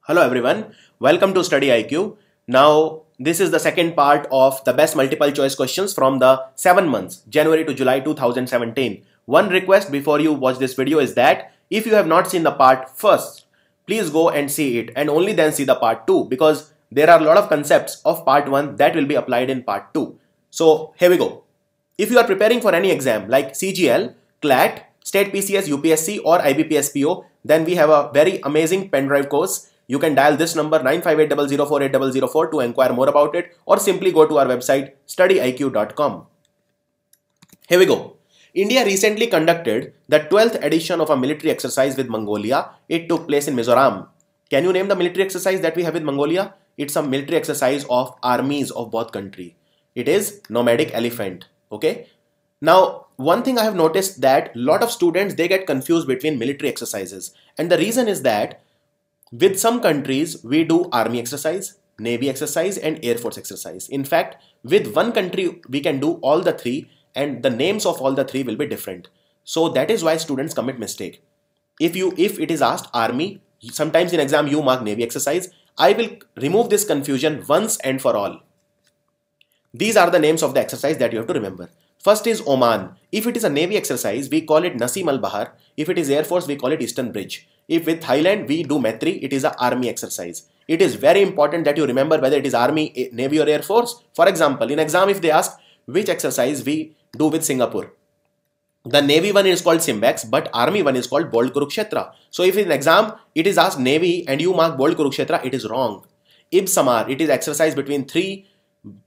Hello everyone, welcome to StudyIQ. Now this is the second part of the best multiple choice questions from the 7 months, January to July 2017. One request before you watch this video is that if you have not seen the part first, please go and see it and only then see the part 2 because there are a lot of concepts of part 1 that will be applied in part 2. So here we go. If you are preparing for any exam like CGL, CLAT, State PCS, UPSC or IBPSPO, then we have a very amazing pen drive course. You can dial this number 9580048004 to inquire more about it or simply go to our website studyiq.com. Here we go. India recently conducted the 12th edition of a military exercise with Mongolia. It took place in Mizoram. Can you name the military exercise that we have with Mongolia? It's a military exercise of armies of both countries. It is Nomadic Elephant. Okay. Now, one thing I have noticed that a lot of students, they get confused between military exercises. And the reason is that with some countries, we do army exercise, navy exercise and air force exercise. In fact, with one country, we can do all the three and the names of all the three will be different. So that is why students commit mistake. If it is asked army, sometimes in exam you mark navy exercise. I will remove this confusion once and for all. These are the names of the exercise that you have to remember. First is Oman. If it is a navy exercise, we call it Nasim al-Bahar. If it is air force, we call it Eastern Bridge. If with Thailand, we do Maitri, it is an army exercise. It is very important that you remember whether it is army, navy or air force. For example, in exam, if they ask which exercise we do with Singapore, the navy one is called Simbex, but army one is called Bold Kurukshetra. So if in exam, it is asked navy and you mark Bold Kurukshetra, it is wrong. IBSAMAR, it is exercise between 3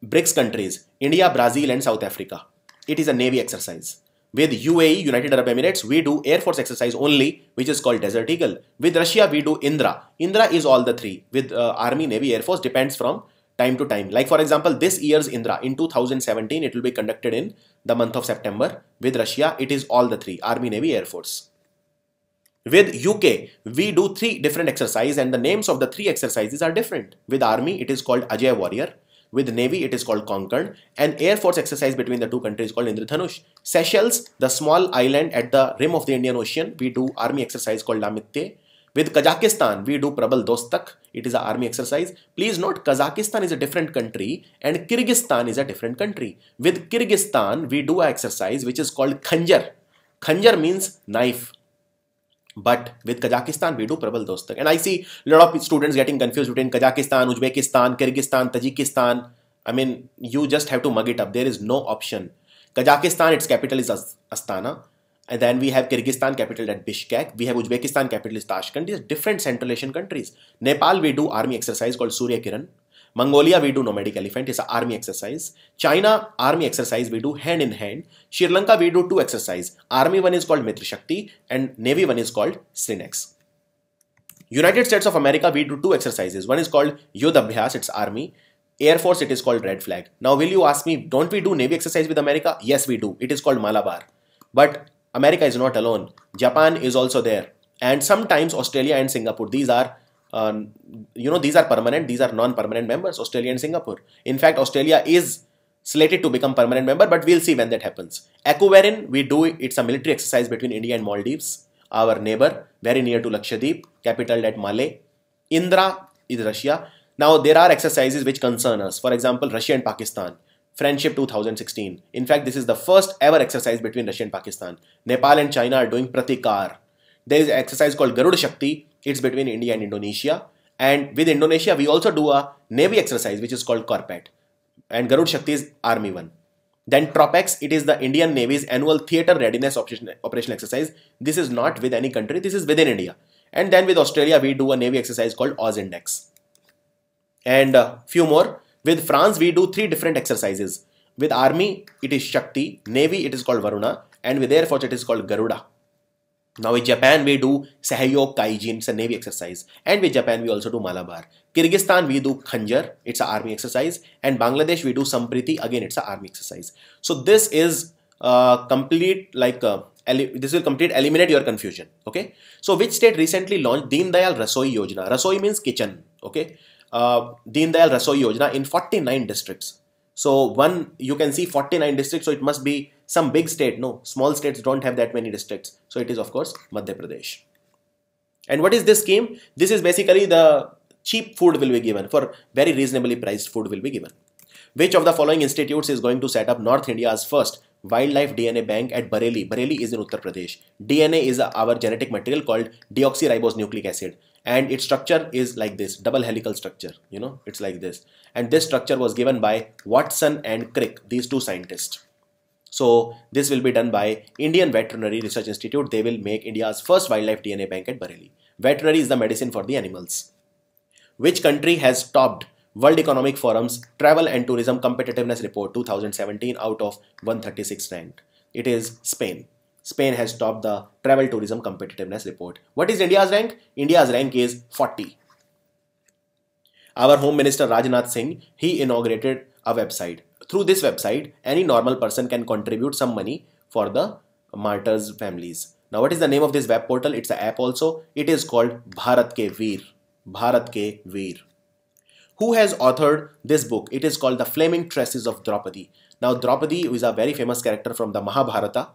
BRICS countries, India, Brazil and South Africa. It is a navy exercise. With UAE, United Arab Emirates, we do air force exercise only, which is called Desert Eagle. With Russia, we do Indra. Indra is all the three. With army, navy, air force, depends from time to time. Like for example, this year's Indra in 2017, it will be conducted in the month of September. With Russia, it is all the three, army, navy, air force. With UK, we do 3 different exercises and the names of the 3 exercises are different. With army, it is called Ajay Warrior. With navy, it is called Conquered, and air force exercise between the 2 countries is called Indradhanush. Seychelles, the small island at the rim of the Indian Ocean, we do army exercise called Lamitye. With Kazakhstan, we do Prabal Dostyk. It is an army exercise. Please note, Kazakhstan is a different country and Kyrgyzstan is a different country. With Kyrgyzstan, we do an exercise which is called Khanjar. Khanjar means knife. But with Kazakhstan, we do Prabal Dostyk. And I see a lot of students getting confused between Kazakhstan, Uzbekistan, Kyrgyzstan, Tajikistan. I mean, you just have to mug it up. There is no option. Kazakhstan, its capital is Astana. And then we have Kyrgyzstan, capital at Bishkek. We have Uzbekistan, capital is Tashkent. These are different Central Asian countries. Nepal, we do army exercise called Surya Kiran. Mongolia, we do Nomadic Elephant. It's an army exercise. China, army exercise, we do hand in hand. Sri Lanka, we do 2 exercises. Army one is called Mitra Shakti and Navy one is called Srinex. United States of America, we do 2 exercises. One is called Yudh Abhyas, it's army. Air Force, it is called Red Flag. Now, will you ask me, don't we do Navy exercise with America? Yes, we do. It is called Malabar. But America is not alone. Japan is also there. And sometimes Australia and Singapore, these are these are permanent, these are non-permanent members, Australia and Singapore. In fact, Australia is slated to become permanent member, but we'll see when that happens. Ekuverin, we do, it's a military exercise between India and Maldives, our neighbor, very near to Lakshadweep, capital at Malé. Indra is Russia. Now, there are exercises which concern us. For example, Russia and Pakistan, Friendship 2016. In fact, this is the first ever exercise between Russia and Pakistan. Nepal and China are doing Pratikar. There is an exercise called Garuda Shakti. It's between India and Indonesia. And with Indonesia, we also do a Navy exercise, which is called Corpet. And Garuda Shakti is Army one. Then Tropex, it is the Indian Navy's annual theatre readiness operational exercise. This is not with any country. This is within India. And then with Australia, we do a Navy exercise called Oz Index. And few more. With France, we do 3 different exercises. With Army, it is Shakti. Navy, it is called Varuna. And with Air Force, it is called Garuda. Now with Japan, we do Sahyog Kaijin, it's a Navy exercise. And with Japan, we also do Malabar. Kyrgyzstan, we do Khanjar, it's an army exercise. And Bangladesh, we do Sampriti, again, it's an army exercise. So this is complete, this will eliminate your confusion, okay? So which state recently launched Deen Dayal Rasoi Yojana? Rasoi means kitchen, okay? Deen Dayal Rasoi Yojana in 49 districts. So you can see 49 districts, so it must be some big state. No, small states don't have that many districts. So it is of course Madhya Pradesh. And what is this scheme? This is basically the cheap food will be given, for very reasonably priced food will be given. Which of the following institutes is going to set up North India's first wildlife DNA bank at Bareilly? Bareilly is in Uttar Pradesh. DNA is our genetic material called deoxyribose nucleic acid, and its structure is like this, double helical structure, you know, it's like this. And this structure was given by Watson and Crick, these two scientists. So this will be done by Indian Veterinary Research Institute. They will make India's first wildlife DNA bank at Bareilly. Veterinary is the medicine for the animals. Which country has topped World Economic Forum's Travel and Tourism Competitiveness Report 2017 out of 136 ranked? It is Spain. Spain has topped the Travel Tourism Competitiveness Report. What is India's rank? India's rank is 40. Our Home Minister Rajnath Singh, he inaugurated a website. Through this website, any normal person can contribute some money for the martyrs' families. Now, what is the name of this web portal? It's an app also. It is called Bharat Ke Veer. Bharat Ke Veer. Who has authored this book? It is called The Flaming Tresses of Draupadi. Now, Draupadi is a very famous character from the Mahabharata.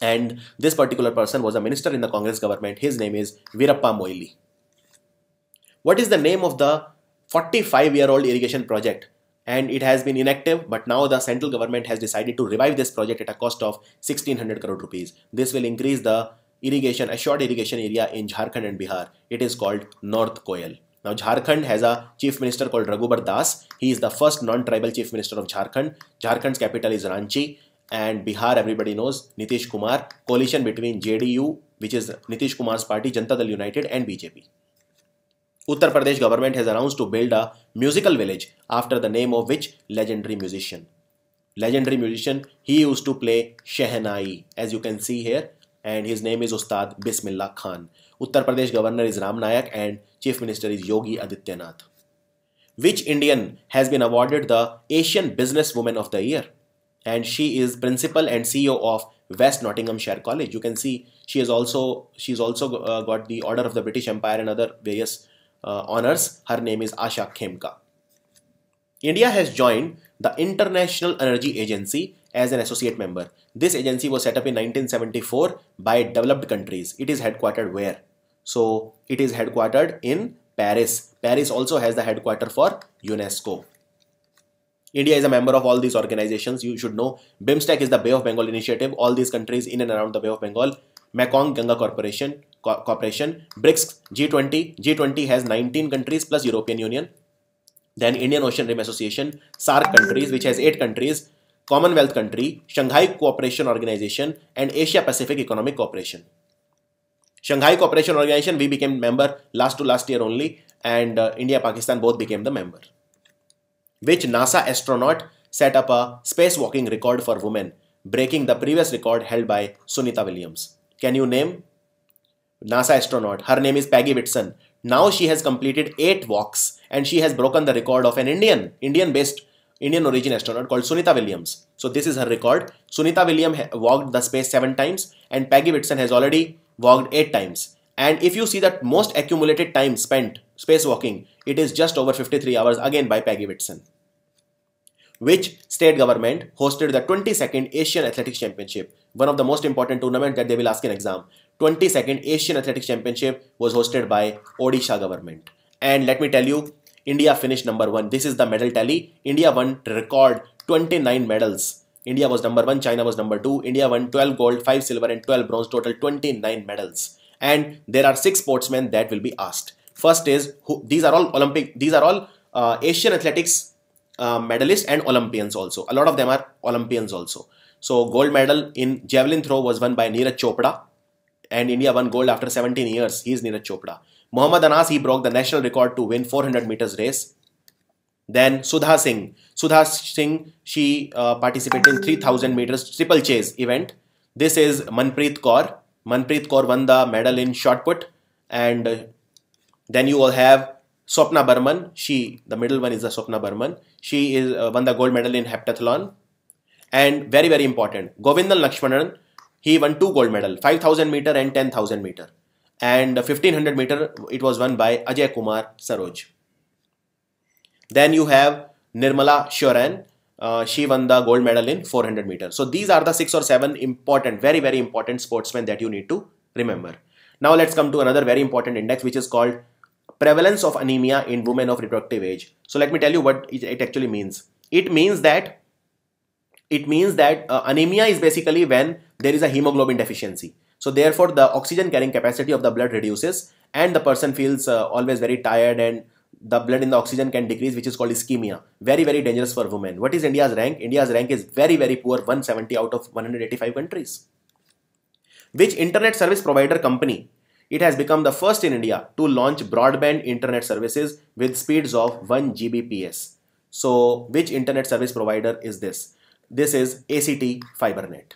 And this particular person was a minister in the Congress government. His name is Veerappa Moily. What is the name of the 45-year-old irrigation project? And it has been inactive, but now the central government has decided to revive this project at a cost of 1600 crore rupees. This will increase the irrigation, assured irrigation area in Jharkhand and Bihar. It is called North Koyal. Now Jharkhand has a chief minister called Raghubar Das. He is the first non-tribal chief minister of Jharkhand. Jharkhand's capital is Ranchi. And Bihar, everybody knows, Nitish Kumar. Coalition between JDU, which is Nitish Kumar's party, Janata Dal United, and BJP. Uttar Pradesh government has announced to build a musical village after the name of which legendary musician? Legendary musician, he used to play Shehnai, as you can see here, and his name is Ustad Bismillah Khan. Uttar Pradesh governor is Ram Nayak and chief minister is Yogi Adityanath. Which Indian has been awarded the Asian Businesswoman of the Year? And she is principal and CEO of West Nottinghamshire College. You can see she's also got the Order of the British Empire and other various honors. Her name is Asha Khemka. India has joined the International Energy Agency as an associate member. This agency was set up in 1974 by developed countries. It is headquartered where? So it is headquartered in Paris. Paris also has the headquarters for UNESCO. India is a member of all these organizations. You should know BIMSTEC is the Bay of Bengal initiative. All these countries in and around the Bay of Bengal. Mekong Ganga Corporation, BRICS, G20. G20 has 19 countries plus European Union. Then Indian Ocean Rim Association, SAARC countries, which has 8 countries, Commonwealth country, Shanghai Cooperation Organization, and Asia Pacific Economic Cooperation. Shanghai Cooperation Organization, we became member last year only, and India, Pakistan both became the member. Which NASA astronaut set up a spacewalking record for women, breaking the previous record held by Sunita Williams? Can you name NASA astronaut? Her name is Peggy Whitson. Now she has completed 8 walks and she has broken the record of an Indian origin astronaut called Sunita Williams. So this is her record. Sunita Williams walked the space 7 times and Peggy Whitson has already walked 8 times. And if you see that most accumulated time spent spacewalking, it is just over 53 hours again by Peggy Whitson. Which state government hosted the 22nd Asian Athletics Championship? One of the most important tournaments that they will ask in exam. 22nd Asian Athletics Championship was hosted by Odisha government. And let me tell you, India finished number 1. This is the medal tally. India won record 29 medals. India was number 1, China was number 2. India won 12 gold, 5 silver and 12 bronze, total 29 medals. And there are 6 sportsmen that will be asked. First is, these are all Asian athletics medalists and Olympians also. A lot of them are Olympians also. So gold medal in javelin throw was won by Neeraj Chopra. And India won gold after 17 years. He is Neeraj Chopra. Muhammad Anas, he broke the national record to win 400 meters race. Then Sudha Singh. Sudha Singh, she participated in 3000 meters triple chase event. This is Manpreet Kaur. Manpreet Kaur won the medal in shot put. And then you will have Swapna Burman. The middle one is the Swapna Burman. She is won the gold medal in heptathlon. And very, very important, Govindal Lakshmanan, he won 2 gold medal, 5000 meter and 10,000 meter. And 1500 meter, it was won by Ajay Kumar Saroj. Then you have Nirmala Shoran. She won the gold medal in 400 meters. So these are the 6 or 7 important, very, very important sportsmen that you need to remember. Now let's come to another very important index, which is called prevalence of anemia in women of reproductive age. So let me tell you what it actually means. It means that anemia is basically when there is a hemoglobin deficiency. So therefore the oxygen carrying capacity of the blood reduces and the person feels always very tired, and the blood in the oxygen can decrease, which is called ischemia. Very, very dangerous for women. What is India's rank? India's rank is very, very poor, 170 out of 185 countries. Which internet service provider company? It has become the first in India to launch broadband internet services with speeds of 1 Gbps. So which internet service provider is this? This is ACT FiberNet.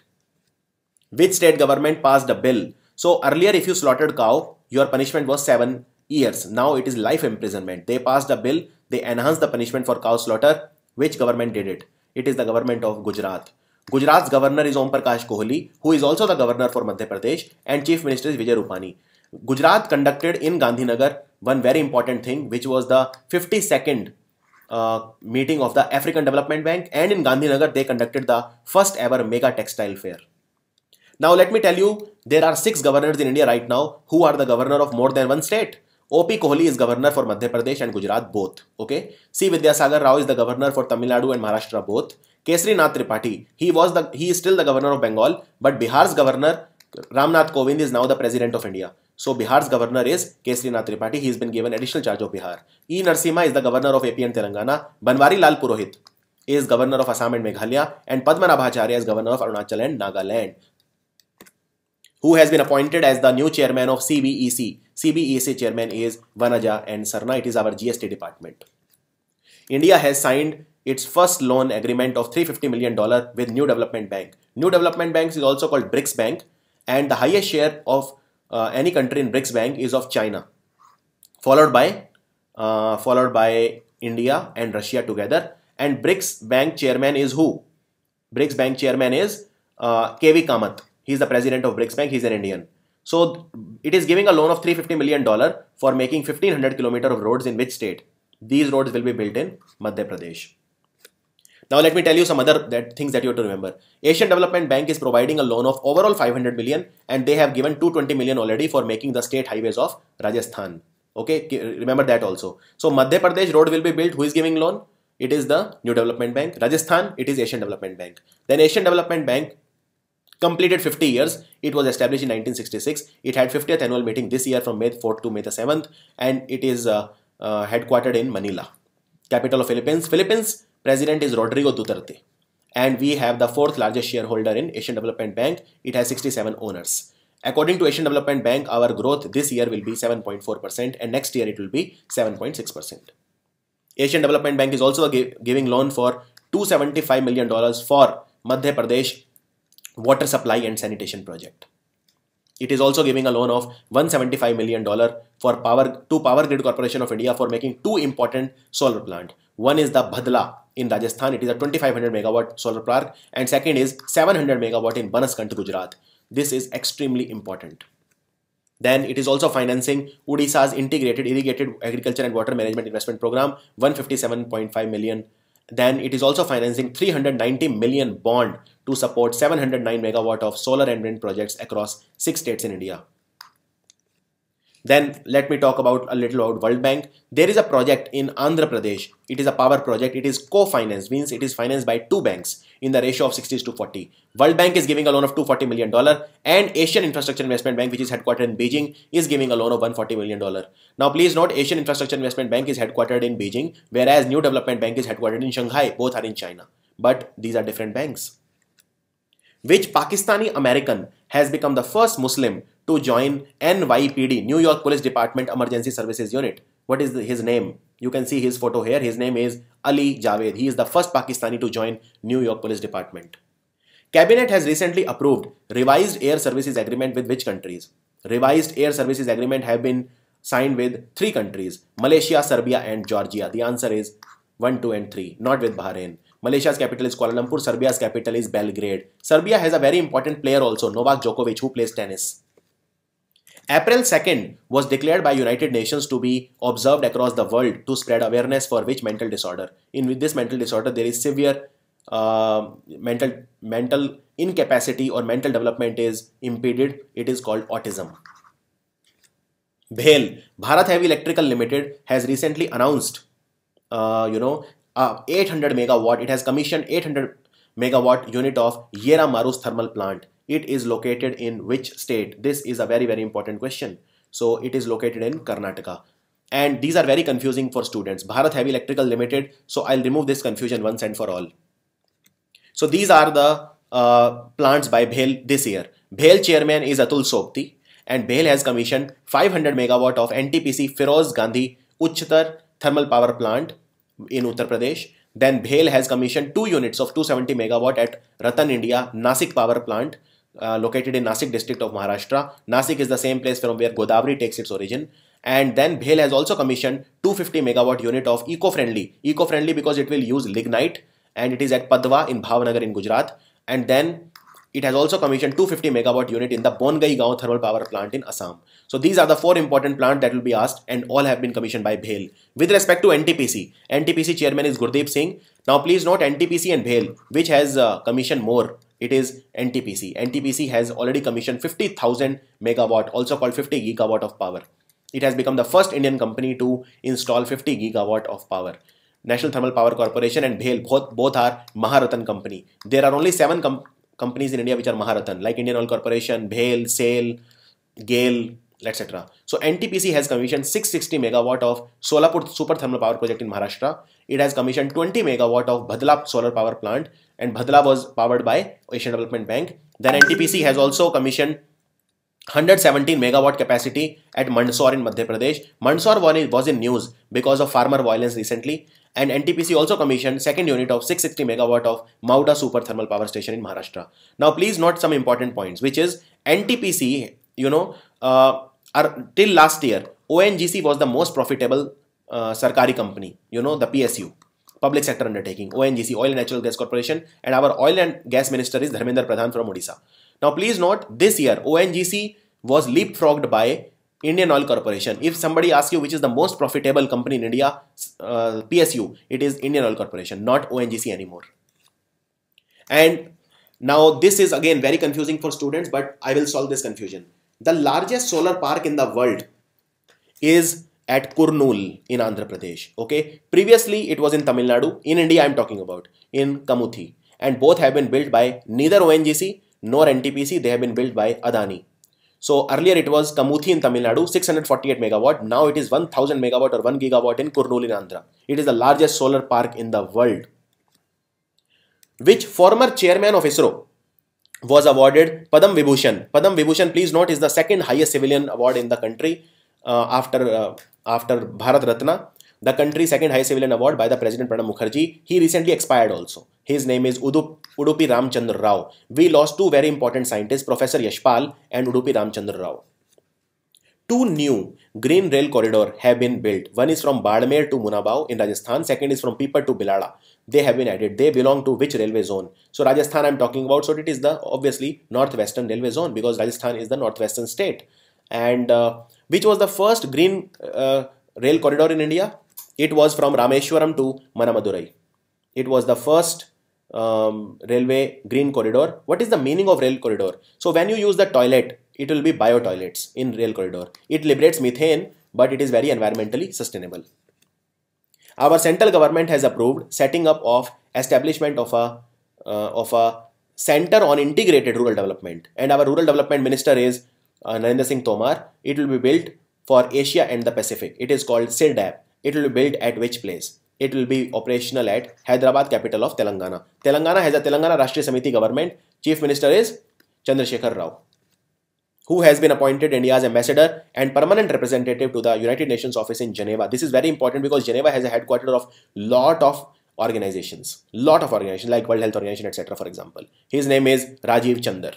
Which state government passed a bill? So earlier if you slaughtered cow, your punishment was 7 years. Now it is life imprisonment. They passed a bill. They enhanced the punishment for cow slaughter. Which government did it? It is the government of Gujarat. Gujarat's governor is Om Prakash Kohli, who is also the governor for Madhya Pradesh, and chief minister is Vijay Rupani. Gujarat conducted in Gandhinagar one very important thing, which was the 52nd meeting of the African Development Bank, and in Gandhinagar they conducted the first ever mega textile fair. Now let me tell you, there are 6 governors in India right now who are the governor of more than one state. O.P. Kohli is governor for Madhya Pradesh and Gujarat both. Okay. C. Vidyasagar Rao is the governor for Tamil Nadu and Maharashtra both. Kesari Nath Tripathi, he is still the governor of Bengal, but Bihar's governor Ramnath Kovind is now the president of India. So Bihar's governor is Kesari Nath Tripathi. He has been given additional charge of Bihar. E. Narasimha is the governor of AP and Telangana. Banwari Lal Purohit is governor of Assam and Meghalaya, and Padmanabhacharya is governor of Arunachal and Nagaland, who has been appointed as the new chairman of CBEC. CBEC chairman is Vanaja and Sarna. It is our GST department. India has signed its first loan agreement of $350 million with New Development Bank. New Development Bank is also called BRICS Bank, and the highest share of any country in BRICS Bank is of China, followed by India and Russia together. And BRICS Bank chairman is who? BRICS Bank chairman is KV Kamath. He is the president of BRICS Bank. He is an Indian. So it is giving a loan of $350 million for making 1500 kilometers of roads in which state? These roads will be built in Madhya Pradesh. Now let me tell you some other things that you have to remember. Asian Development Bank is providing a loan of overall 500 million, and they have given 220 million already for making the state highways of Rajasthan. Okay, remember that also. So Madhya Pradesh road will be built. Who is giving loan? It is the New Development Bank. Rajasthan, it is Asian Development Bank. Then Asian Development Bank completed 50 years. It was established in 1966. It had 50th annual meeting this year from May 4th to May the 7th, and it is headquartered in Manila, capital of Philippines. Philippines president is Rodrigo Duterte, and we have the 4th largest shareholder in Asian Development Bank. It has 67 owners. According to Asian Development Bank, our growth this year will be 7.4% and next year it will be 7.6%. Asian Development Bank is also giving loan for $275 million for Madhya Pradesh water supply and sanitation project. It is also giving a loan of $175 million for Power Grid Corporation of India for making 2 important solar plants. One is the Bhadla in Rajasthan. It is a 2500 megawatt solar park, and second is 700 megawatt in Banaskant, Gujarat. This is extremely important. Then it is also financing Odisha's integrated irrigated agriculture and water management investment program, 157.5 million. Then it is also financing 390 million bond to support 709 megawatt of solar and wind projects across 6 states in India. Then let me talk about a little about World Bank. There is a project in Andhra Pradesh. It is a power project. It is co-financed, means it is financed by 2 banks in the ratio of 60:40. World Bank is giving a loan of $240 million, and Asian Infrastructure Investment Bank, which is headquartered in Beijing, is giving a loan of $140 million. Now please note, Asian Infrastructure Investment Bank is headquartered in Beijing, whereas New Development Bank is headquartered in Shanghai. Both are in China, but these are different banks. Which Pakistani American has become the first Muslim to join NYPD, New York Police Department Emergency Services Unit? What is his name? You can see his photo here. His name is Ali Javed. He is the first Pakistani to join New York Police Department. Cabinet has recently approved revised air services agreement with which countries? Revised air services agreement have been signed with 3 countries: Malaysia, Serbia and Georgia. The answer is 1, 2 and 3, not with Bahrain. Malaysia's capital is Kuala Lumpur. Serbia's capital is Belgrade. Serbia has a very important player also, Novak Djokovic, who plays tennis. April 2nd was declared by United Nations to be observed across the world to spread awareness for which mental disorder? In this mental disorder, there is severe mental incapacity or mental development is impeded. It is called autism. BHEL, Bharat Heavy Electrical Limited, has recently announced, 800 megawatt. It has commissioned 800 megawatt unit of Yera Marus thermal plant. It is located in which state? This is a very, very important question. So it is located in Karnataka. And these are very confusing for students. Bharat Heavy Electrical Limited. So I'll remove this confusion once and for all. So these are the plants by BHEL this year. BHEL chairman is Atul Sopti, and BHEL has commissioned 500 megawatt of NTPC Feroz Gandhi Uchtar thermal power plant in Uttar Pradesh. Then BHEL has commissioned 2 units of 270 megawatt at Ratan India Nasik power plant located in Nasik district of Maharashtra. Nasik is the same place from where Godavari takes its origin. And then BHEL has also commissioned 250 megawatt unit of eco-friendly because it will use lignite, and it is at Padwa in Bhavnagar in Gujarat. And then it has also commissioned 250 megawatt unit in the Bongai Gaon thermal power plant in Assam. So these are the 4 important plants that will be asked, and all have been commissioned by BHEL. With respect to NTPC chairman is Gurdeep Singh. Now please note NTPC and BHEL, which has commissioned more. It is NTPC. NTPC has already commissioned 50,000 megawatt, also called 50 gigawatt of power. It has become the first Indian company to install 50 gigawatt of power. National Thermal Power Corporation and BHEL both are Maharatan company. There are only 7 companies in India which are Maharatan, like Indian Oil Corporation, BHEL, SAIL, GAIL, etc. So NTPC has commissioned 660 megawatt of Solapur Super Thermal Power Project in Maharashtra. It has commissioned 20 megawatt of Bhadla solar power plant, and Bhadla was powered by Asian Development Bank. Then NTPC has also commissioned 117 megawatt capacity at Mandsaur in Madhya Pradesh. Mandsaur was in news because of farmer violence recently. And NTPC also commissioned second unit of 660 megawatt of Mauda Super Thermal Power Station in Maharashtra. Now please note some important points, which is NTPC, till last year, ONGC was the most profitable Sarkari company, the PSU, Public Sector Undertaking, ONGC, Oil and Natural Gas Corporation, and our Oil and Gas Minister is Dharmendra Pradhan from Odisha. Now please note, this year ONGC was leapfrogged by Indian Oil Corporation. If somebody asks you which is the most profitable company in India, PSU, it is Indian Oil Corporation, not ONGC anymore. And now this is again very confusing for students, but I will solve this confusion. The largest solar park in the world is at Kurnool in Andhra Pradesh. Okay, previously it was in Tamil Nadu. In India I am talking about, in Kamuthi. And both have been built by neither ONGC nor NTPC. They have been built by Adani. So earlier it was Kamuthi in Tamil Nadu, 648 megawatt. Now it is 1000 megawatt or 1 gigawatt in Kurnool in Andhra. It is the largest solar park in the world. Which former chairman of ISRO was awarded Padam Vibhushan? Padam Vibhushan, please note, is the second highest civilian award in the country after Bharat Ratna. The country's second highest civilian award by the President Pranab Mukherjee. He recently expired also. His name is Udupi Ramchandra Rao. We lost 2 very important scientists, Professor Yashpal and Udupi Ramchandra Rao. 2 new green rail corridors have been built. One is from Badmer to Munabao in Rajasthan. Second is from Pipar to Bilada. They have been added. They belong to which railway zone? So Rajasthan I am talking about. So it is the obviously northwestern railway zone, because Rajasthan is the northwestern state. And which was the first green rail corridor in India? It was from Rameshwaram to Manamadurai. It was the first railway green corridor. What is the meaning of rail corridor? So when you use the toilet, it will be bio toilets in rail corridor. It liberates methane, but it is very environmentally sustainable. Our central government has approved setting up of establishment of a center on integrated rural development, and our rural development minister is Narendra Singh Tomar. It will be built for Asia and the Pacific. It is called CIRDAP. It will be built at which place? It will be operational at Hyderabad, capital of Telangana. Telangana has a Telangana Rashtriya Samiti government. Chief Minister is Chandrasekhar Rao, who has been appointed India's ambassador and permanent representative to the United Nations office in Geneva. This is very important because Geneva has a headquarters of lot of organizations like World Health Organization, etc. for example. His name is Rajiv Chandar.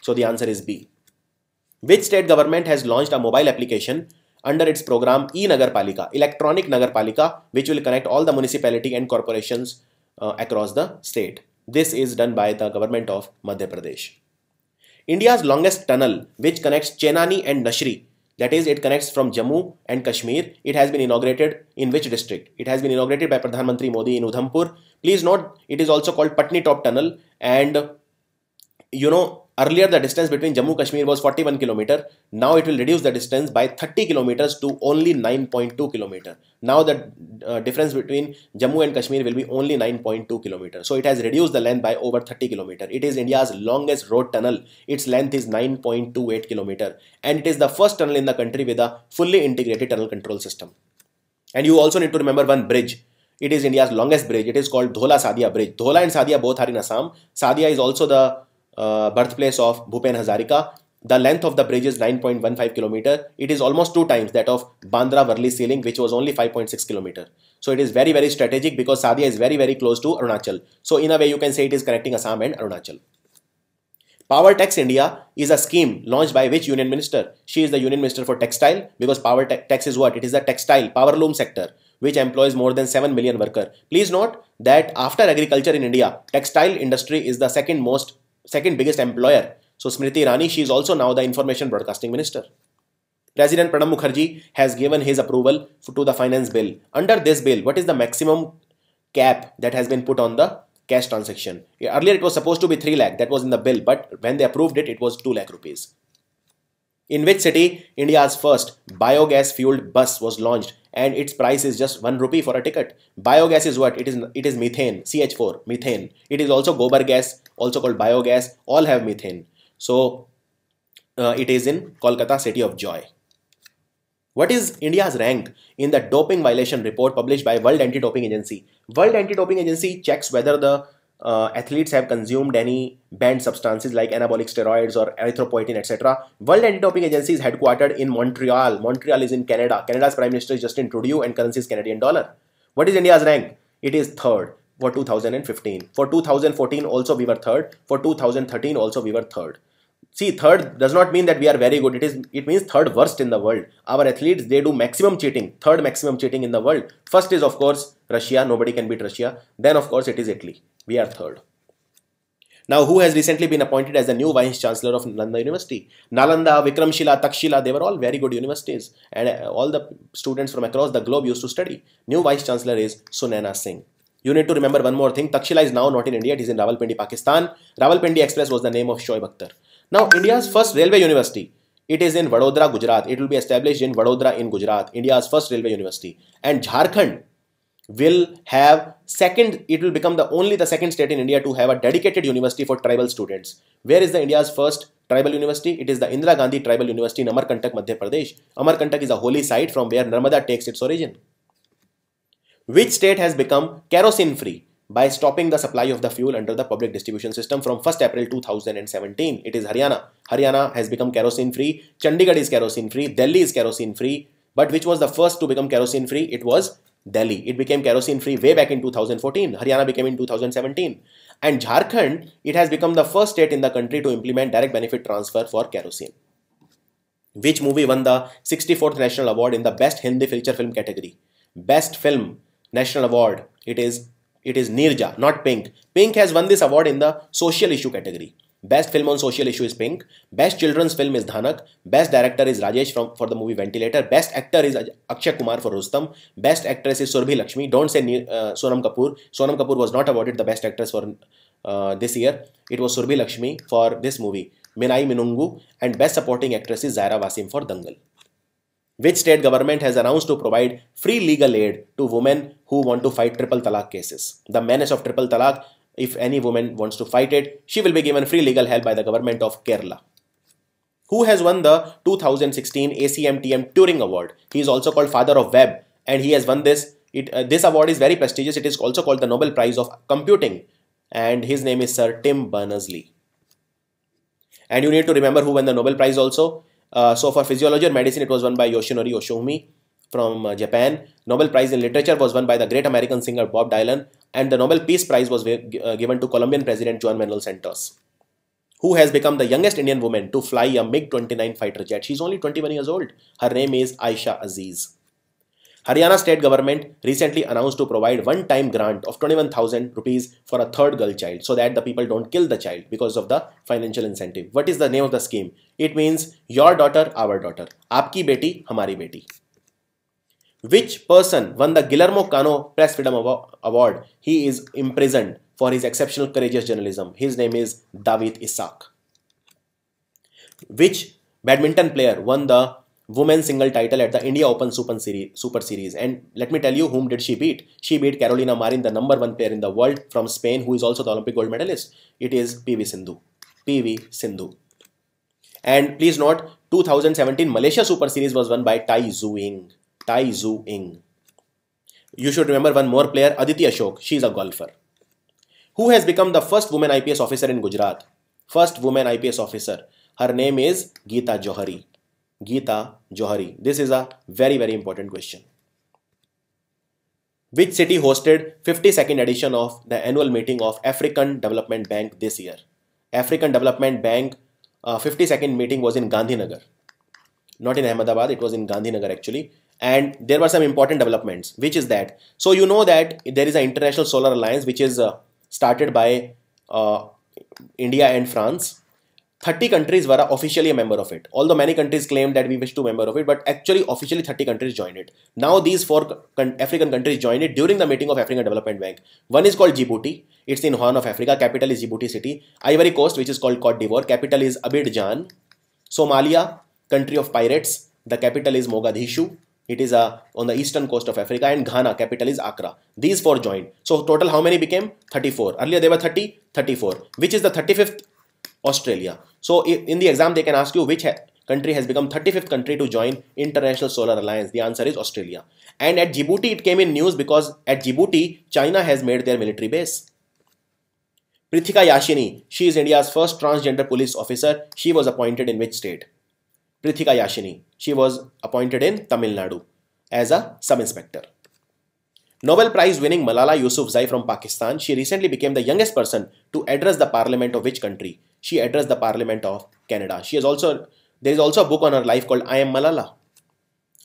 So the answer is B. Which state government has launched a mobile application under its program e-Nagarpalika, Electronic Nagarpalika, which will connect all the municipality and corporations across the state? This is done by the government of Madhya Pradesh. India's longest tunnel, which connects Chenani and Nashri, that is, it connects from Jammu and Kashmir. It has been inaugurated in which district? It has been inaugurated by Pradhan Mantri Modi in Udhampur. Please note, it is also called Patni Top Tunnel, and earlier the distance between Jammu Kashmir was 41 km. Now it will reduce the distance by 30 kilometers to only 9.2 km. Now the difference between Jammu and Kashmir will be only 9.2 km. So it has reduced the length by over 30 km. It is India's longest road tunnel. Its length is 9.28 km. And it is the first tunnel in the country with a fully integrated tunnel control system. And you also need to remember one bridge. It is India's longest bridge. It is called Dhola Sadia Bridge. Dhola and Sadia both are in Assam. Sadia is also the birthplace of Bhupen Hazarika. The length of the bridge is 9.15 km. It is almost 2 times that of Bandra Worli ceiling, which was only 5.6 km. So it is very, very strategic because Sadia is very, very close to Arunachal. So in a way you can say it is connecting Assam and Arunachal. Power Tax India is a scheme launched by which union minister? She is the union minister for textile, because power tax is what? It is the textile power loom sector which employs more than 7 million workers. Please note that after agriculture in India, textile industry is the second biggest employer. So Smriti Irani, she is also now the information broadcasting minister. President Pranab Mukherjee has given his approval to the finance bill. Under this bill, what is the maximum cap that has been put on the cash transaction? Earlier it was supposed to be 3 lakh, that was in the bill, but when they approved it, it was 2 lakh rupees. In which city India's first biogas fueled bus was launched and its price is just 1 rupee for a ticket? Biogas is what? It is methane, CH4, methane. It is also gobar gas, also called biogas, all have methane. So it is in Kolkata, City of Joy. What is India's rank in the doping violation report published by World Anti-Doping Agency? World Anti-Doping Agency checks whether the athletes have consumed any banned substances like anabolic steroids or erythropoietin, etc. World Anti-Doping Agency is headquartered in Montreal. Montreal is in Canada. Canada's Prime Minister is Justin Trudeau and currency is Canadian dollar. What is India's rank? It is 3rd for 2015. For 2014 also we were 3rd. For 2013 also we were 3rd. See, 3rd does not mean that we are very good. It means 3rd worst in the world. Our athletes, they do maximum cheating. 3rd maximum cheating in the world. First is of course Russia. Nobody can beat Russia. Then of course it is Italy. We are 3rd. Now, who has recently been appointed as the new Vice Chancellor of Nalanda University? Nalanda, Vikramshila, Takshila, they were all very good universities. And all the students from across the globe used to study. New Vice Chancellor is Sunaina Singh. You need to remember one more thing. Takshila is now not in India. It is in Rawalpindi, Pakistan. Rawalpindi Express was the name of Shoaib Akhtar. Now, India's first railway university. It is in Vadodara, Gujarat. It will be established in Vadodara in Gujarat. India's first railway university. And Jharkhand will have it will become only the second state in India to have a dedicated university for tribal students. Where is the India's first tribal university? It is the Indira Gandhi Tribal University in Amarkantak, Madhya Pradesh. Amarkantak is a holy site from where Narmada takes its origin. Which state has become kerosene free by stopping the supply of the fuel under the public distribution system from 1st April 2017? It is Haryana. Haryana has become kerosene free. Chandigarh is kerosene free. Delhi is kerosene free. But which was the first to become kerosene free? It was Delhi. It became kerosene free way back in 2014. Haryana became in 2017. And Jharkhand, it has become the first state in the country to implement direct benefit transfer for kerosene. Which movie won the 64th National Award in the Best Hindi Feature Film category? Best Film National Award. It is Nirja, not Pink. Pink has won this award in the Social Issue category. Best film on social issue is Pink. Best children's film is Dhanak. Best director is Rajesh for the movie Ventilator. Best actor is Akshay Kumar for Rustam. Best actress is Surbhi Lakshmi. Don't say Sonam Kapoor. Sonam Kapoor was not awarded the best actress for this year. It was Surbhi Lakshmi for this movie Minai Minungu. And best supporting actress is Zaira Wasim for Dangal. Which state government has announced to provide free legal aid to women who want to fight triple talaq cases? The menace of triple talaq. If any woman wants to fight it, she will be given free legal help by the government of Kerala. Who has won the 2016 ACMTM Turing Award? He is also called Father of Web and he has won this. This award is very prestigious. It is also called the Nobel Prize of Computing and his name is Sir Tim Berners-Lee. And you need to remember who won the Nobel Prize also. So for physiology or medicine, it was won by Yoshinori Yoshiomi from Japan. Nobel Prize in Literature was won by the great American singer Bob Dylan. And the Nobel Peace Prize was given to Colombian President Juan Manuel Santos. Who has become the youngest Indian woman to fly a MiG-29 fighter jet? She is only 21 years old. Her name is Aisha Aziz. Haryana state government recently announced to provide one-time grant of 21,000 rupees for a 3rd girl child so that the people don't kill the child because of the financial incentive. What is the name of the scheme? It means your daughter, our daughter. Aapki beti, hamari beti. Which person won the Guillermo Cano Press Freedom Award? He is imprisoned for his exceptional courageous journalism. His name is David Isaac. Which badminton player won the women's single title at the India Open Super Series? And let me tell you, whom did she beat? She beat Carolina Marin, the #1 player in the world from Spain, who is also the Olympic gold medalist. It is PV Sindhu. PV Sindhu. And please note, 2017 Malaysia Super Series was won by Tai Tzu Ying. Tai Tzu Ying. You should remember one more player, Aditi Ashok. She is a golfer. Who has become the first woman IPS officer in Gujarat? First woman IPS officer. Her name is Geeta Johari. Geeta Johari. This is a very, very important question. Which city hosted 52nd edition of the annual meeting of African Development Bank this year? African Development Bank 52nd meeting was in Gandhinagar. Not in Ahmedabad, it was in Gandhinagar actually. And there were some important developments. Which is that? So you know that there is an International Solar Alliance which is started by India and France. 30 countries were officially a member of it. Although many countries claimed that we wish to be a member of it, but actually officially 30 countries joined it. Now these 4 African countries joined it during the meeting of African Development Bank. One is called Djibouti. It's in Horn of Africa. Capital is Djibouti city. Ivory Coast, which is called Cote d'Ivoire. Capital is Abidjan. Somalia, country of pirates. The capital is Mogadishu. It is on the eastern coast of Africa. And Ghana, capital is Accra. These 4 joined. So total how many became? 34. Earlier they were 30, 34. Which is the 35th? Australia. So in the exam they can ask you which country has become 35th country to join International Solar Alliance. The answer is Australia. And at Djibouti it came in news because at Djibouti China has made their military base. Prithika Yashini, she is India's first transgender police officer. She was appointed in which state? Prithika Yashini. She was appointed in Tamil Nadu as a sub-inspector. Nobel Prize winning Malala Yousafzai from Pakistan. She recently became the youngest person to address the parliament of which country? She addressed the parliament of Canada. There is also a book on her life called I Am Malala.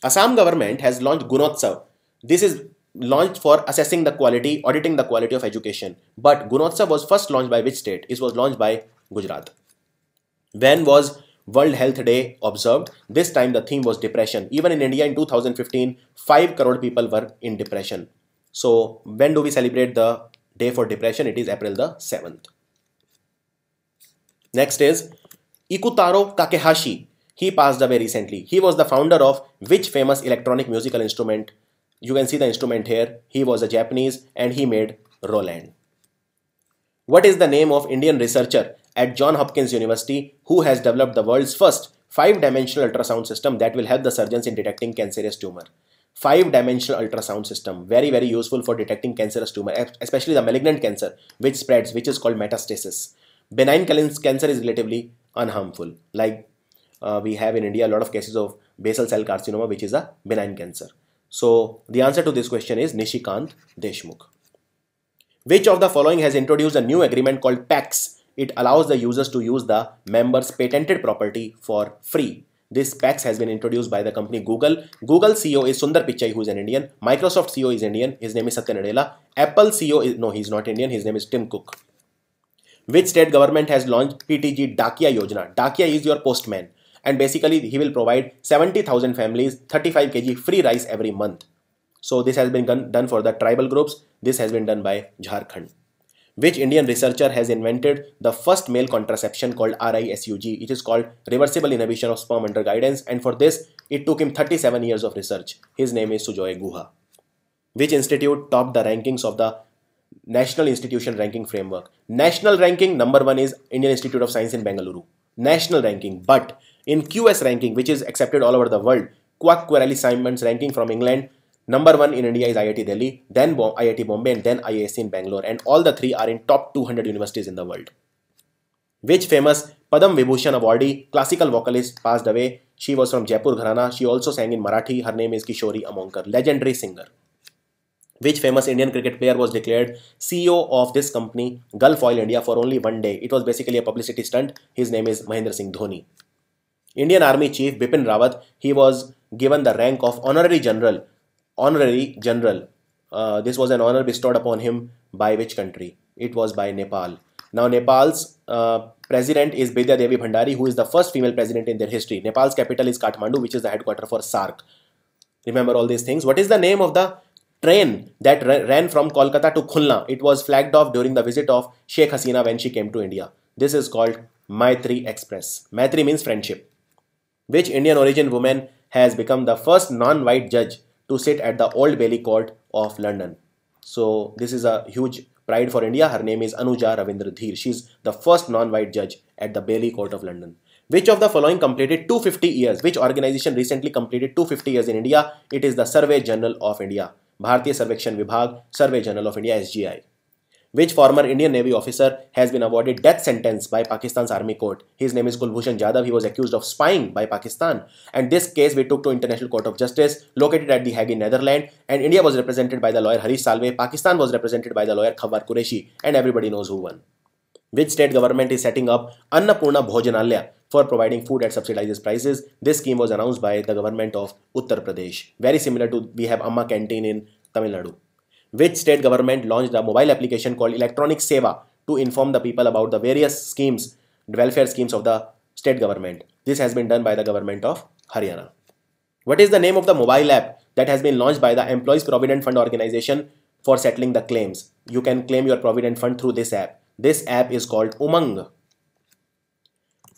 Assam government has launched Gunotsav. This is launched for auditing the quality of education. But Gunotsav was first launched by which state? It was launched by Gujarat. When was World Health Day observed? This time the theme was depression. Even in India in 2015, 5 crore people were in depression. So when do we celebrate the day for depression? It is April the 7th. Next is Ikutaro Kakehashi. He passed away recently. He was the founder of which famous electronic musical instrument? You can see the instrument here. He was a Japanese and he made Roland. What is the name of Indian researcher at Johns Hopkins University who has developed the world's first 5-dimensional ultrasound system that will help the surgeons in detecting cancerous tumor? 5-dimensional ultrasound system, very, very useful for detecting cancerous tumor, especially the malignant cancer which spreads, which is called metastasis. Benign cancer is relatively unharmful. Like we have in India a lot of cases of basal cell carcinoma, which is a benign cancer. So the answer to this question is Nishikant Deshmukh. Which of the following has introduced a new agreement called PAX? It allows the users to use the members' patented property for free. This PAX has been introduced by the company Google. Google CEO is Sundar Pichai, who is an Indian. Microsoft CEO is Indian. His name is Satya Nadella. Apple CEO is, no, he's not Indian. His name is Tim Cook. Which state government has launched PTG Dakia Yojana? Dakia is your postman. And basically he will provide 70,000 families 35 kg free rice every month. So this has been done for the tribal groups. This has been done by Jharkhand. Which Indian researcher has invented the first male contraception called RISUG? It is called reversible inhibition of sperm under guidance, and for this it took him 37 years of research. His name is Sujoy Guha. Which institute topped the rankings of the National Institution Ranking Framework? National ranking, number 1 is Indian Institute of Science in Bengaluru. National ranking. But in QS ranking, which is accepted all over the world, Quack-Querally-Simons ranking from England, number 1 in India is IIT Delhi, then IIT Bombay, and then IISc in Bangalore. And all the 3 are in top 200 universities in the world. Which famous Padam Vibhushan awardee classical vocalist passed away? She was from Jaipur Gharana. She also sang in Marathi. Her name is Kishori Amonkar, legendary singer. Which famous Indian cricket player was declared CEO of this company, Gulf Oil India, for only 1 day? It was basically a publicity stunt. His name is Mahendra Singh Dhoni. Indian Army Chief Bipin Rawat, he was given the rank of Honorary General. This was an honor bestowed upon him by which country? It was by Nepal. Now Nepal's president is Bidya Devi Bhandari, who is the first female president in their history. Nepal's capital is Kathmandu, which is the headquarters for SAARC. Remember all these things. What is the name of the train that ran from Kolkata to Khulna? It was flagged off during the visit of Sheikh Hasina when she came to India. This is called Maitri Express. Maitri means friendship. Which Indian origin woman has become the first non-white judge to sit at the Old Bailey Court of London? So this is a huge pride for India. Her name is Anuja Ravindra Dheer. She's the first non-white judge at the Bailey Court of London. Which of the following completed 250 years? Which organization recently completed 250 years in India? It is the Survey Journal of India. Bharatiya Sarvekshan Vibhag, Survey Journal of India, SGI. Which former Indian Navy officer has been awarded death sentence by Pakistan's Army Court? His name is Kulbhushan Jadhav. He was accused of spying by Pakistan. And this case we took to International Court of Justice located at The Hague in Netherlands. And India was represented by the lawyer Harish Salve. Pakistan was represented by the lawyer Khawar Qureshi. And everybody knows who won. Which state government is setting up Annapurna Bhojanalaya for providing food at subsidized prices? This scheme was announced by the government of Uttar Pradesh. Very similar to we have Amma Canteen in Tamil Nadu. Which state government launched a mobile application called Electronic Seva to inform the people about the various schemes, welfare schemes of the state government? This has been done by the government of Haryana. What is the name of the mobile app that has been launched by the Employees Provident Fund organization for settling the claims? You can claim your provident fund through this app. This app is called Umang.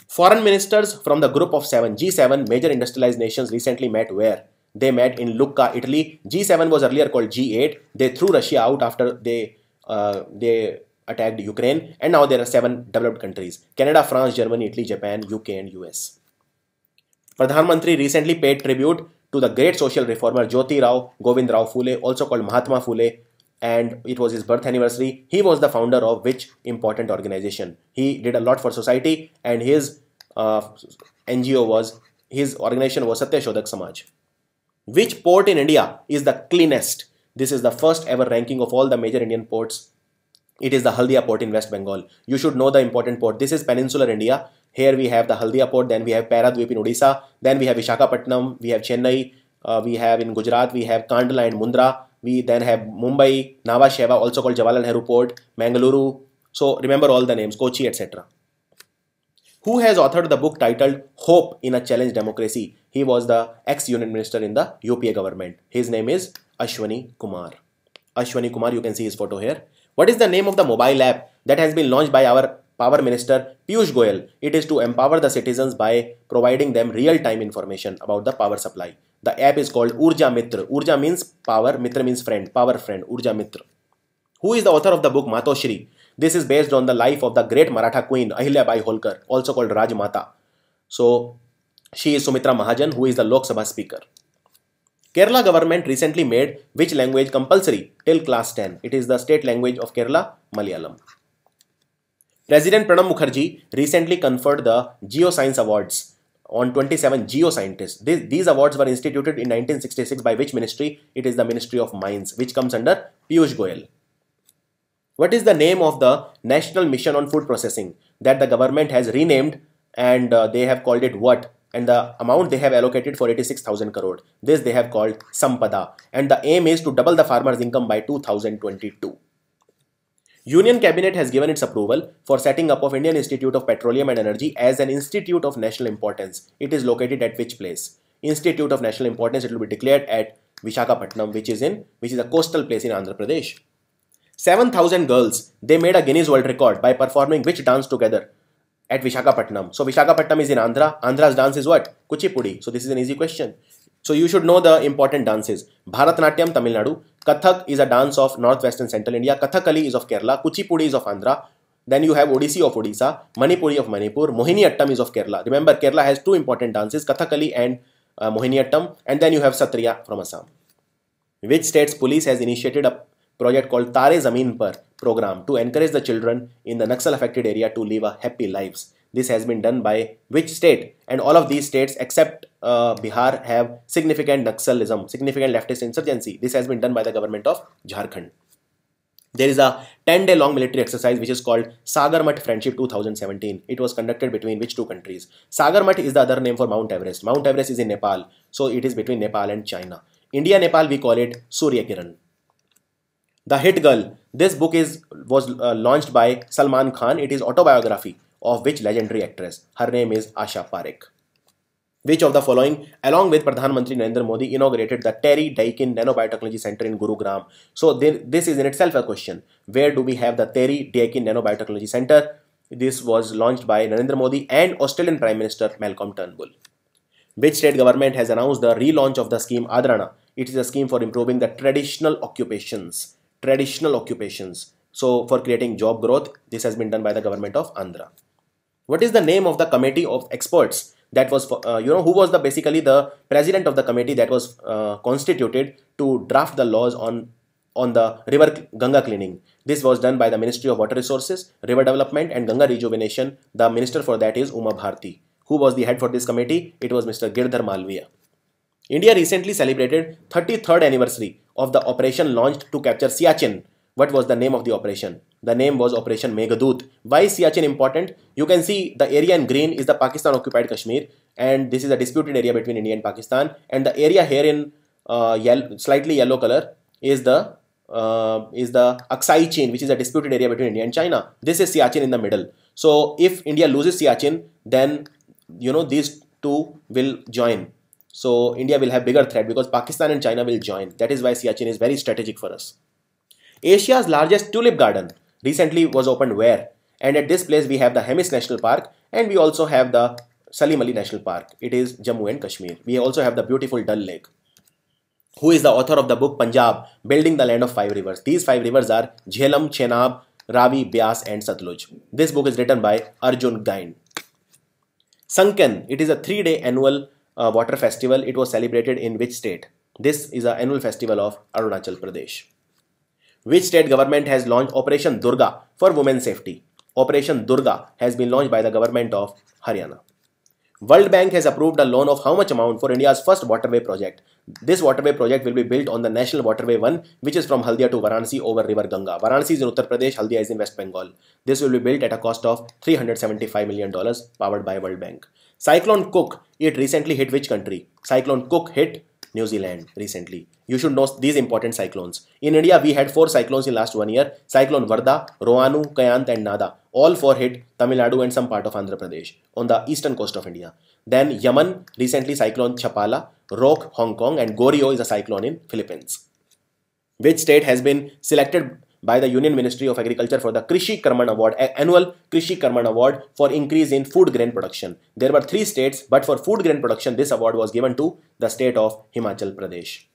Foreign ministers from the group of G7 major industrialized nations recently met where? They met in Lucca, Italy. G7 was earlier called G8. They threw Russia out after they attacked Ukraine. And now there are 7 developed countries: Canada, France, Germany, Italy, Japan, UK and US. Pradhan Mantri recently paid tribute to the great social reformer Jyoti Rao Govind Rao Phule, also called Mahatma Phule. And it was his birth anniversary. He was the founder of which important organization? He did a lot for society and his his organization was Satya Shodhak Samaj. Which port in India is the cleanest? This is the first ever ranking of all the major Indian ports. It is the Haldia port in West Bengal. You should know the important port. This is peninsular India. Here we have the Haldia port, then we have Paradweep in Odisha, then we have Visakhapatnam, we have Chennai, we have in Gujarat, we have Kandla and Mundra, we then have Mumbai, Nhava Sheva, also called Jawaharlal Nehru Port, Mangaluru. So remember all the names, Kochi, etc. Who has authored the book titled Hope in a Challenged Democracy? He was the ex-union minister in the UPA government. His name is Ashwani Kumar. Ashwani Kumar, you can see his photo here. What is the name of the mobile app that has been launched by our Power Minister Piyush Goyal? It is to empower the citizens by providing them real-time information about the power supply. The app is called Urja Mitra. Urja means power, Mitra means friend, power friend, Urja Mitra. Who is the author of the book Matoshri? This is based on the life of the great Maratha queen Ahilya Bai Holkar, also called Rajmata. So she is Sumitra Mahajan, who is the Lok Sabha speaker. Kerala government recently made which language compulsory till class 10? It is the state language of Kerala, Malayalam. President Pranab Mukherjee recently conferred the Geoscience Awards on 27 geoscientists. These awards were instituted in 1966 by which ministry? It is the Ministry of Mines, which comes under Piyush Goyal. What is the name of the National Mission on Food Processing that the government has renamed and they have called it what? And the amount they have allocated for 86,000 crore. This they have called Sampada. And the aim is to double the farmers' income by 2022. Union Cabinet has given its approval for setting up of Indian Institute of Petroleum and Energy as an institute of national importance. It is located at which place? Institute of National Importance. It will be declared at Visakhapatnam, which is a coastal place in Andhra Pradesh. 7,000 girls, they made a Guinness World Record by performing which dance together at Visakhapatnam? So Visakhapatnam is in Andhra. Andhra's dance is what? Kuchipudi. So this is an easy question. So you should know the important dances. Bharatanatyam, Tamil Nadu. Kathak is a dance of Northwest and Central India. Kathakali is of Kerala. Kuchipudi is of Andhra. Then you have Odissi of Odisha. Manipuri of Manipur. Mohiniyattam is of Kerala. Remember, Kerala has 2 important dances, Kathakali and Mohiniyattam. And then you have Satriya from Assam. Which state's police has initiated a project called Tare Zameen Par program to encourage the children in the Naxal affected area to live a happy lives? This has been done by which state? And all of these states except Bihar have significant Naxalism, significant leftist insurgency. This has been done by the government of Jharkhand. There is a 10-day long military exercise which is called Sagarmat Friendship 2017. It was conducted between which 2 countries? Sagarmat is the other name for Mount Everest. Mount Everest is in Nepal. So it is between Nepal and China. India-Nepal we call it Surya Kiran. The Hit Girl. This book was launched by Salman Khan. It is autobiography of which legendary actress? Her name is Asha Parekh. Which of the following, along with Pradhan Mantri Narendra Modi, inaugurated the Terry Daikin Nanobiotechnology Center in Gurugram? So this is in itself a question. Where do we have the Terry Daikin Nanobiotechnology Center? This was launched by Narendra Modi and Australian Prime Minister Malcolm Turnbull. Which state government has announced the relaunch of the scheme Adrana? It is a scheme for improving the traditional occupations. So for creating job growth, this has been done by the government of Andhra. What is the name of the committee of experts that was, who was basically the president of the committee that was constituted to draft the laws on the river Ganga cleaning? This was done by the Ministry of Water Resources, River Development and Ganga Rejuvenation. The minister for that is Uma Bharti. Who was the head for this committee? It was Mr. Girdhar Malviya. India recently celebrated 33rd anniversary of the operation launched to capture Siachen. What was the name of the operation? The name was Operation Meghadoot. Why is Siachen important? You can see the area in green is the Pakistan occupied Kashmir, and this is a disputed area between India and Pakistan, and the area here in slightly yellow color is the Aksai chain, which is a disputed area between India and China. This is Siachen in the middle. So if India loses Siachen, then these two will join. So India will have bigger threat because Pakistan and China will join. That is why Siachen is very strategic for us. Asia's largest tulip garden recently was opened where? And at this place we have the Hemis National Park, and we also have the Salim Ali National Park. It is Jammu and Kashmir. We also have the beautiful Dal Lake. Who is the author of the book Punjab, Building the Land of Five Rivers? These five rivers are Jhelum, Chenab, Ravi, Byas and Satluj. This book is written by Arjun Gain. Sankan, it is a 3-day annual water festival. It was celebrated in which state? This is an annual festival of Arunachal Pradesh. Which state government has launched Operation Durga for women's safety? Operation Durga has been launched by the government of Haryana. World Bank has approved a loan of how much amount for India's first waterway project? This waterway project will be built on the National Waterway 1, which is from Haldia to Varanasi over river Ganga. Varanasi is in Uttar Pradesh, Haldia is in West Bengal. This will be built at a cost of $375 million, powered by World Bank. Cyclone Cook, it recently hit which country? Cyclone Cook hit New Zealand recently. You should know these important cyclones. In India, we had 4 cyclones in last 1 year. Cyclone Varda, Rohanu, Kayant and Nada. All 4 hit Tamil Nadu and some part of Andhra Pradesh on the eastern coast of India. Then Yemen, recently cyclone Chapala, Rock, Hong Kong, and Goryeo is a cyclone in Philippines. Which state has been selected by the Union Ministry of Agriculture for the Krishi Karman Award, annual Krishi Karman Award for increase in food grain production? There were 3 states, but for food grain production, this award was given to the state of Himachal Pradesh.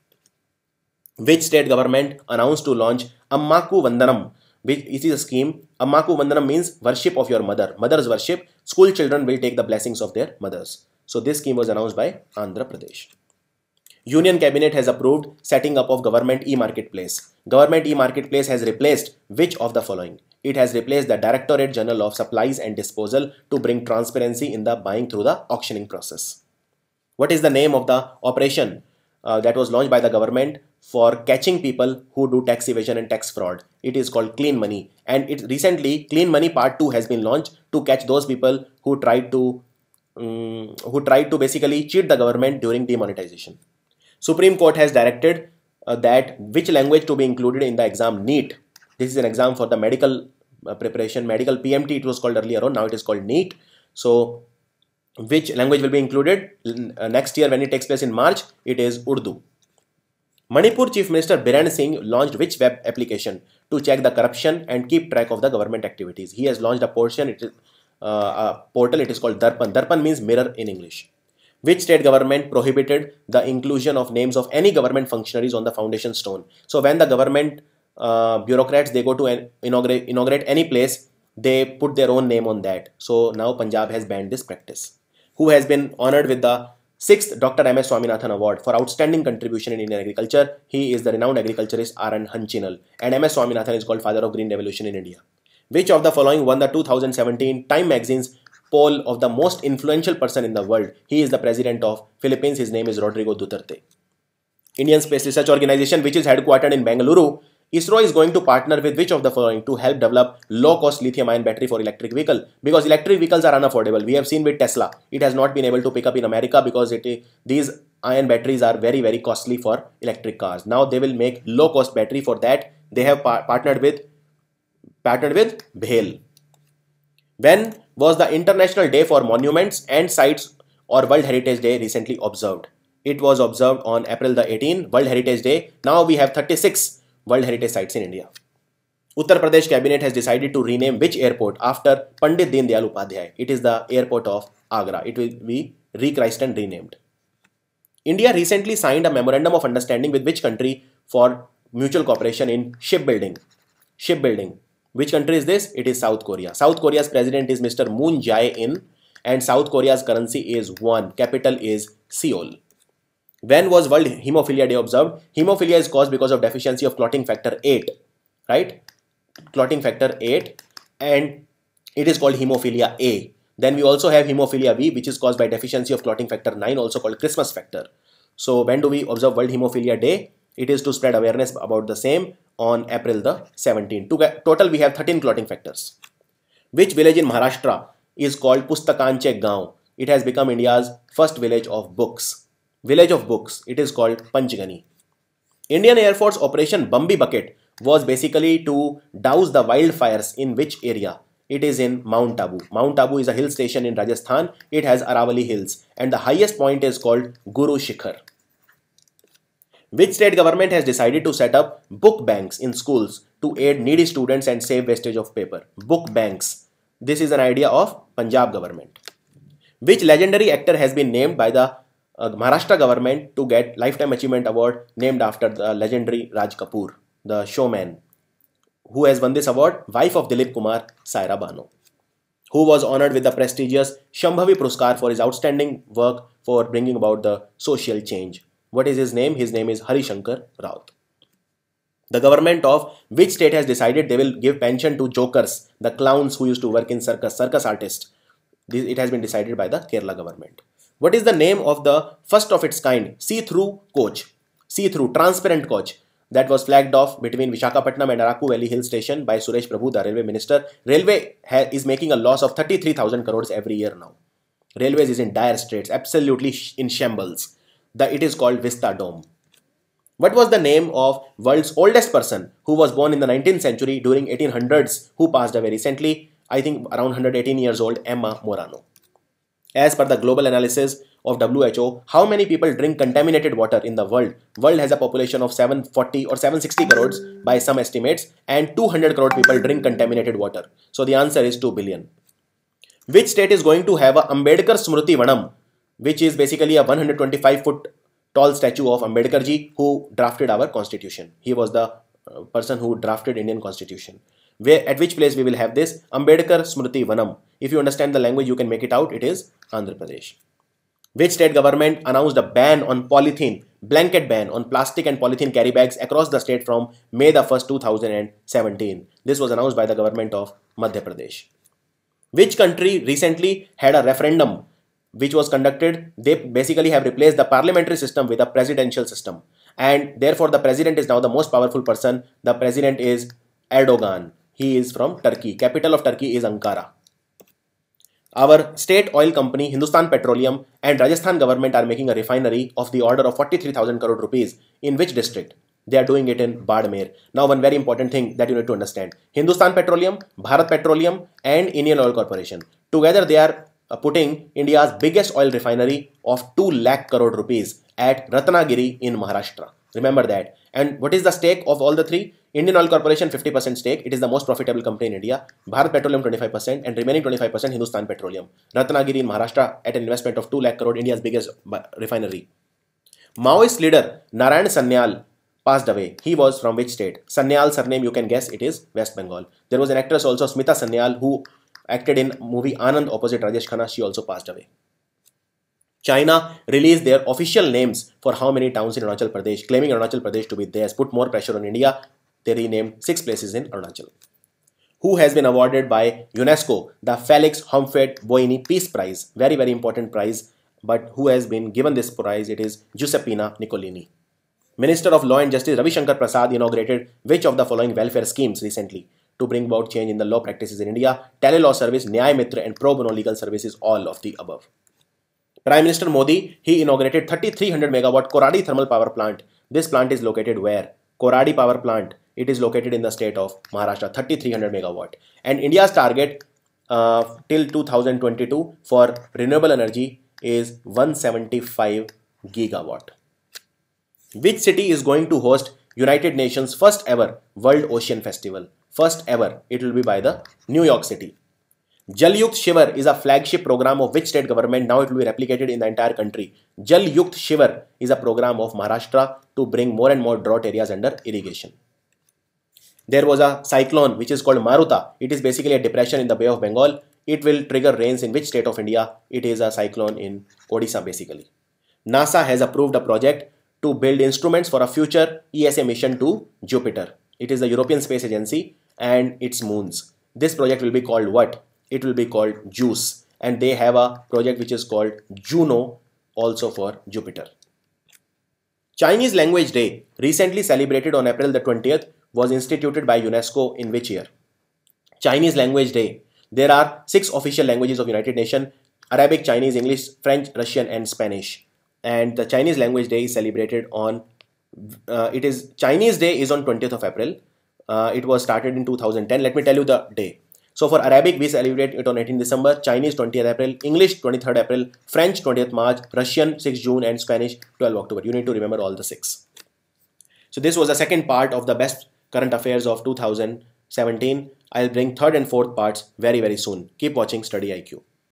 Which state government announced to launch Ammaku Vandanam? Which is a scheme. Ammaku Vandanam means worship of your mother. Mother's worship. School children will take the blessings of their mothers. So this scheme was announced by Andhra Pradesh. Union Cabinet has approved setting up of Government e-Marketplace. Government e-Marketplace has replaced which of the following? It has replaced the Directorate General of Supplies and Disposal to bring transparency in the buying through the auctioning process. What is the name of the operation that was launched by the government for catching people who do tax evasion and tax fraud? It is called Clean Money, and it recently Clean Money Part 2 has been launched to catch those people who tried to basically cheat the government during demonetization. Supreme Court has directed that which language to be included in the exam NEET. This is an exam for the medical preparation, medical PMT it was called earlier on, now it is called NEET. So which language will be included next year when it takes place in March? It is Urdu. Manipur Chief Minister Biren Singh launched which web application to check the corruption and keep track of the government activities? He has launched a portal, it is called Darpan. Darpan means mirror in English. Which state government prohibited the inclusion of names of any government functionaries on the foundation stone? So when the government bureaucrats, they go to inaugurate any place, they put their own name on that. So now Punjab has banned this practice. Who has been honored with the 6th Dr. M.S. Swaminathan Award for outstanding contribution in Indian agriculture? He is the renowned agriculturist R.N. Hanchinal, and M.S. Swaminathan is called father of Green Revolution in India. Which of the following won the 2017 Time magazine's poll of the most influential person in the world? He is the president of Philippines. His name is Rodrigo Duterte. Indian Space Research Organization, which is headquartered in Bengaluru, ISRO is going to partner with which of the following to help develop low-cost lithium-ion battery for electric vehicle? Because electric vehicles are unaffordable. We have seen with Tesla, it has not been able to pick up in America because these ion batteries are very, very costly for electric cars. Now they will make low-cost battery. For that, they have partnered with BHEL. When was the International Day for Monuments and Sites or World Heritage Day recently observed? It was observed on April the 18th, World Heritage Day. Now we have 36 World Heritage Sites in India. Uttar Pradesh cabinet has decided to rename which airport after Pandit Deen Dayal Upadhyay? It is the airport of Agra. It will be rechristened and renamed. India recently signed a memorandum of understanding with which country for mutual cooperation in shipbuilding? Shipbuilding. Which country is this? It is South Korea. South Korea's president is Mr. Moon Jae-in and South Korea's currency is won. Capital is Seoul. When was World Hemophilia Day observed? Hemophilia is caused because of deficiency of clotting factor 8, right? Clotting factor 8, and it is called hemophilia A. Then we also have hemophilia B, which is caused by deficiency of clotting factor 9, also called Christmas factor. So when do we observe World Hemophilia Day? It is to spread awareness about the same on April the 17th. Total we have 13 clotting factors. Which village in Maharashtra is called Pustakanche Gaon? It has become India's first village of books. Village of books. It is called Panchgani. Indian Air Force Operation Bambi Bucket was basically to douse the wildfires in which area? It is in Mount Abu. Mount Abu is a hill station in Rajasthan. It has Aravalli Hills and the highest point is called Guru Shikhar. Which state government has decided to set up book banks in schools to aid needy students and save wastage of paper? Book banks. This is an idea of Punjab government. Which legendary actor has been named by the Maharashtra government to get Lifetime Achievement Award named after the legendary Raj Kapoor, the showman? Who has won this award? Wife of Dilip Kumar, Saira Bano. Who was honored with the prestigious Shambhavi Puruskar for his outstanding work for bringing about the social change? What is his name? His name is Harishankar Raut. The government of which state has decided they will give pension to jokers, the clowns who used to work in circus artists? It has been decided by the Kerala government. What is the name of the first of its kind see-through coach? See-through transparent coach that was flagged off between Visakhapatnam and Araku Valley Hill Station by Suresh Prabhu, the railway minister. Railway is making a loss of 33,000 crores every year now. Railways is in dire straits, absolutely in shambles. It is called Vista Dome. What was the name of world's oldest person who was born in the 19th century during 1800s who passed away recently? I think around 118 years old, Emma Morano. As per the global analysis of WHO, how many people drink contaminated water in the world? World has a population of 740 or 760 crores by some estimates and 200 crore people drink contaminated water. So the answer is 2 billion. Which state is going to have a Ambedkar Smruti Vanam, which is basically a 125-foot tall statue of Ambedkar ji who drafted our constitution. He was the person who drafted Indian constitution. At which place we will have this Ambedkar Smruti Vanam? If you understand the language, you can make it out. It is Andhra Pradesh. Which state government announced a ban on polythene, blanket ban on plastic and polythene carry bags across the state from May the 1st, 2017? This was announced by the government of Madhya Pradesh. Which country recently had a referendum which was conducted? They basically have replaced the parliamentary system with a presidential system. And therefore, the president is now the most powerful person. The president is Erdogan. He is from Turkey. Capital of Turkey is Ankara. Our state oil company Hindustan Petroleum and Rajasthan government are making a refinery of the order of 43,000 crore rupees. In which district? They are doing it in Badmer. Now one very important thing that you need to understand. Hindustan Petroleum, Bharat Petroleum and Indian Oil Corporation. Together they are putting India's biggest oil refinery of 2 lakh crore rupees at Ratnagiri in Maharashtra. Remember that. And what is the stake of all the three? Indian Oil Corporation 50% stake. It is the most profitable company in India. Bharat Petroleum 25% and remaining 25% Hindustan Petroleum. Ratnagiri in Maharashtra at an investment of 2 lakh crore, India's biggest refinery. Maoist leader Narayan Sanyal passed away. He was from which state? Sanyal surname you can guess, it is West Bengal. There was an actress also, Smita Sanyal, who acted in movie Anand opposite Rajesh Khanna. She also passed away. China released their official names for how many towns in Arunachal Pradesh, claiming Arunachal Pradesh to be theirs. Put more pressure on India. They renamed 6 places in Arunachal. Who has been awarded by UNESCO the Felix Humphreys Boini Peace Prize? Very, very important prize. But who has been given this prize? It is Giuseppina Nicolini. Minister of Law and Justice Ravi Shankar Prasad inaugurated which of the following welfare schemes recently to bring about change in the law practices in India? Telelaw service, Nyay Mitra and pro bono legal services, all of the above. Prime Minister Modi, he inaugurated 3300 megawatt Koradi thermal power plant. This plant is located where? Koradi power plant. It is located in the state of Maharashtra, 3300 megawatt. And India's target till 2022 for renewable energy is 175 gigawatt. Which city is going to host United Nations first ever World Ocean Festival. First ever. It will be by the New York City. Jal Yukt Shivar is a flagship program of which state government? Now it will be replicated in the entire country. Jal Yukt Shivar is a program of Maharashtra to bring more and more drought areas under irrigation. There was a cyclone which is called Maruta. It is basically a depression in the Bay of Bengal. It will trigger rains in which state of India? It is a cyclone in Odisha basically. NASA has approved a project to build instruments for a future ESA mission to Jupiter. It is the European Space Agency and its moons. This project will be called what? It will be called JUICE, and they have a project which is called Juno also for Jupiter. Chinese Language Day, recently celebrated on April the 20th, was instituted by UNESCO in which year? Chinese Language Day. There are 6 official languages of United Nations: Arabic, Chinese, English, French, Russian and Spanish. And the Chinese Language Day is celebrated on, Chinese Day is on 20th of April. It was started in 2010. Let me tell you the day. So for Arabic, we celebrate it on 18 December, Chinese 20th April, English 23rd April, French 20th March, Russian 6 June and Spanish 12 October. You need to remember all the 6. So this was the second part of the best current affairs of 2017. I'll bring third and fourth parts very soon. Keep watching StudyIQ.